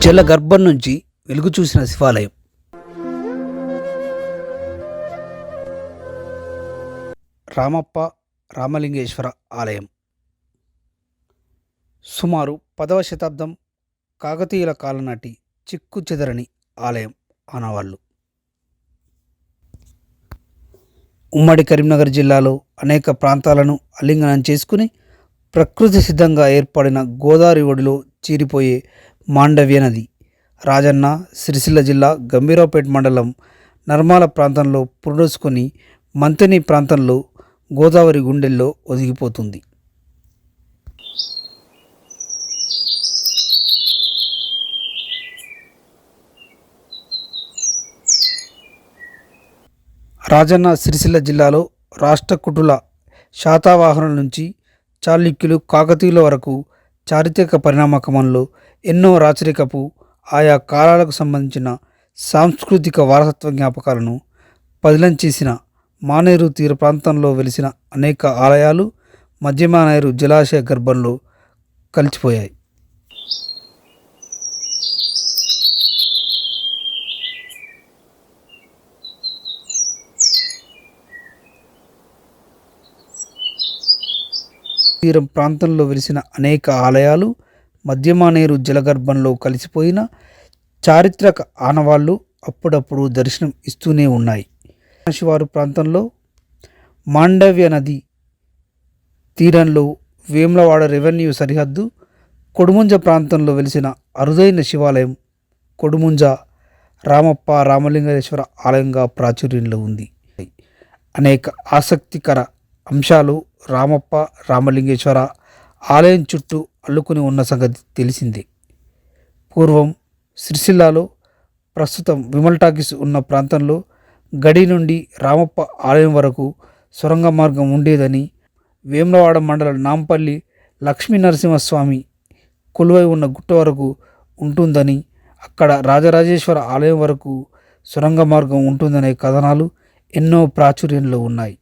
జల గర్భం నుంచి వెలుగు చూసిన శివాలయం. రామప్ప రామలింగేశ్వర ఆలయం సుమారు 10వ శతాబ్దం కాకతీయుల కాలం నాటి చిక్కు చెదరని ఆలయం ఆనవాళ్ళు. ఉమ్మడి కరీంనగర్ జిల్లాలో అనేక ప్రాంతాలను ఆలింగనం చేసుకుని ప్రకృతి సిద్ధంగా ఏర్పడిన గోదావరి ఒడిలో చీరిపోయే మాండవ్య నది రాజన్న సిరిసిల్ల జిల్లా గంభీరావుపేట మండలం నర్మాల ప్రాంతంలో పురుడోసుకొని మంతెని ప్రాంతంలో గోదావరి గుండెల్లో ఒదిగిపోతుంది. రాజన్న సిరిసిల్ల జిల్లాలో రాష్ట్రకూటుల శాతవాహనుల నుంచి చాళుక్యులు కాకతీయుల వరకు చారిత్రక పరిణామ క్రమంలో ఎన్నో రాచరికపు ఆయా కాలాలకు సంబంధించిన సాంస్కృతిక వారసత్వ జ్ఞాపకాలను పదిలం చేసిన మానేరు తీర ప్రాంతంలో వెలిసిన అనేక ఆలయాలు మధ్య మానేరు జలాశయ గర్భంలో కలిసిపోయాయి. తీరం ప్రాంతంలో వెలిసిన అనేక ఆలయాలు మధ్యమానేరు జలగర్భంలో కలిసిపోయిన చారిత్రక ఆనవాళ్లు అప్పుడప్పుడు దర్శనం ఇస్తూనే ఉన్నాయి. శివారు ప్రాంతంలో మాండవ్య నది తీరంలో వేములవాడ రెవెన్యూ సరిహద్దు కొడుముంజ ప్రాంతంలో వెలిసిన అరుదైన శివాలయం కొడుముంజ రామప్ప రామలింగేశ్వర ఆలయంగా ప్రాచుర్యంలో ఉంది. అనేక ఆసక్తికర అంశాలు రామప్ప రామలింగేశ్వర ఆలయం చుట్టూ అల్లుకుని ఉన్న సంగతి తెలిసిందే. పూర్వం సిరిసిల్లాలో ప్రస్తుతం విమల్ టాకీస్ ఉన్న ప్రాంతంలో గడి నుండి రామప్ప ఆలయం వరకు సొరంగ మార్గం ఉండేదని, వేములవాడ మండలం నాంపల్లి లక్ష్మీ నరసింహస్వామి కొలువై ఉన్న గుట్ట వరకు ఉంటుందని, అక్కడ రాజరాజేశ్వర ఆలయం వరకు సొరంగ మార్గం ఉంటుందనే కథనాలు ఎన్నో ప్రాచుర్యంలో ఉన్నాయి.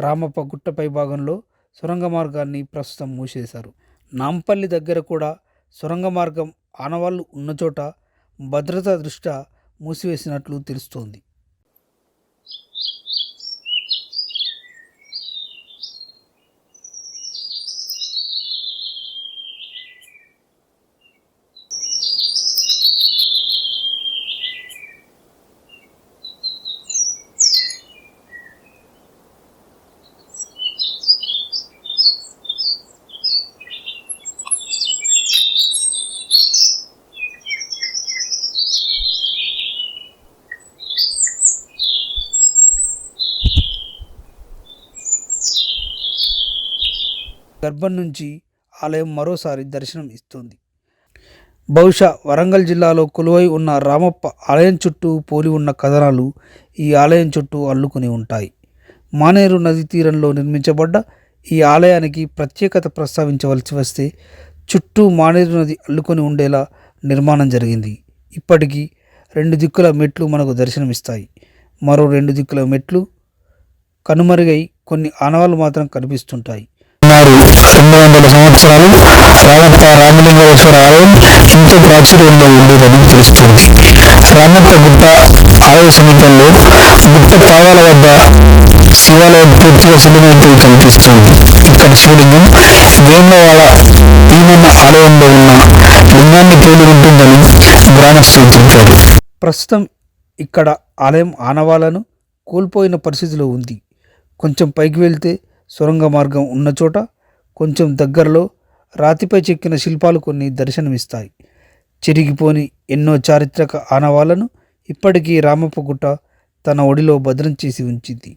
రామప్ప గుట్టపై భాగంలో సొరంగ మార్గాన్ని ప్రస్తుతం మూసేశారు. నాంపల్లి దగ్గర కూడా సొరంగ మార్గం ఆనవాళ్లు ఉన్నచోట భద్రతా దృష్ట్యా మూసివేసినట్లు తెలుస్తోంది. గర్భం నుంచి ఆలయం మరోసారి దర్శనం ఇస్తుంది. బహుశా వరంగల్ జిల్లాలో కొలువై ఉన్న రామప్ప ఆలయం చుట్టూ పోలి ఉన్న కథనాలు ఈ ఆలయం చుట్టూ అల్లుకుని ఉంటాయి. మానేరు నది తీరంలో నిర్మించబడ్డ ఈ ఆలయానికి ప్రత్యేకత ప్రస్తావించవలసి వస్తే చుట్టూ మానేరు నది అల్లుకొని ఉండేలా నిర్మాణం జరిగింది. ఇప్పటికీ 2 దిక్కుల మెట్లు మనకు దర్శనమిస్తాయి. మరో 2 దిక్కుల మెట్లు కనుమరుగై కొన్ని ఆనవాళ్లు మాత్రం కనిపిస్తుంటాయి. 200 సంవత్సరాలు రామప్ప రామలింగేశ్వర ఆలయం ఎంతో ప్రాచుర్యంలో ఉండేదని తెలుస్తుంది. రామప్ప గుట్ట ఆలయ సమీపంలో గుట్ట పాదాల వద్ద శివాలయం పూర్తిగా శిథిలమైనట్టు కనిపిస్తుంది. ఇక్కడ శివలింగం వేములవాడ భీమన్న ఆలయంలో ఉన్న లింగాన్ని పోలి ఉంటుందని గ్రామస్తులు తెలిపారు. ప్రస్తుతం ఇక్కడ ఆలయం ఆనవాళ్లను కోల్పోయిన పరిస్థితిలో ఉంది. కొంచెం పైకి వెళ్తే సొరంగ మార్గం ఉన్న చోట కొంచెం దగ్గరలో రాతిపై చెక్కిన శిల్పాలు కొన్ని దర్శనమిస్తాయి. చెరిగిపోని ఎన్నో చారిత్రక ఆనవాళ్లను ఇప్పటికీ రామప్ప గుట్ట తన ఒడిలో భద్రం చేసి ఉంచింది.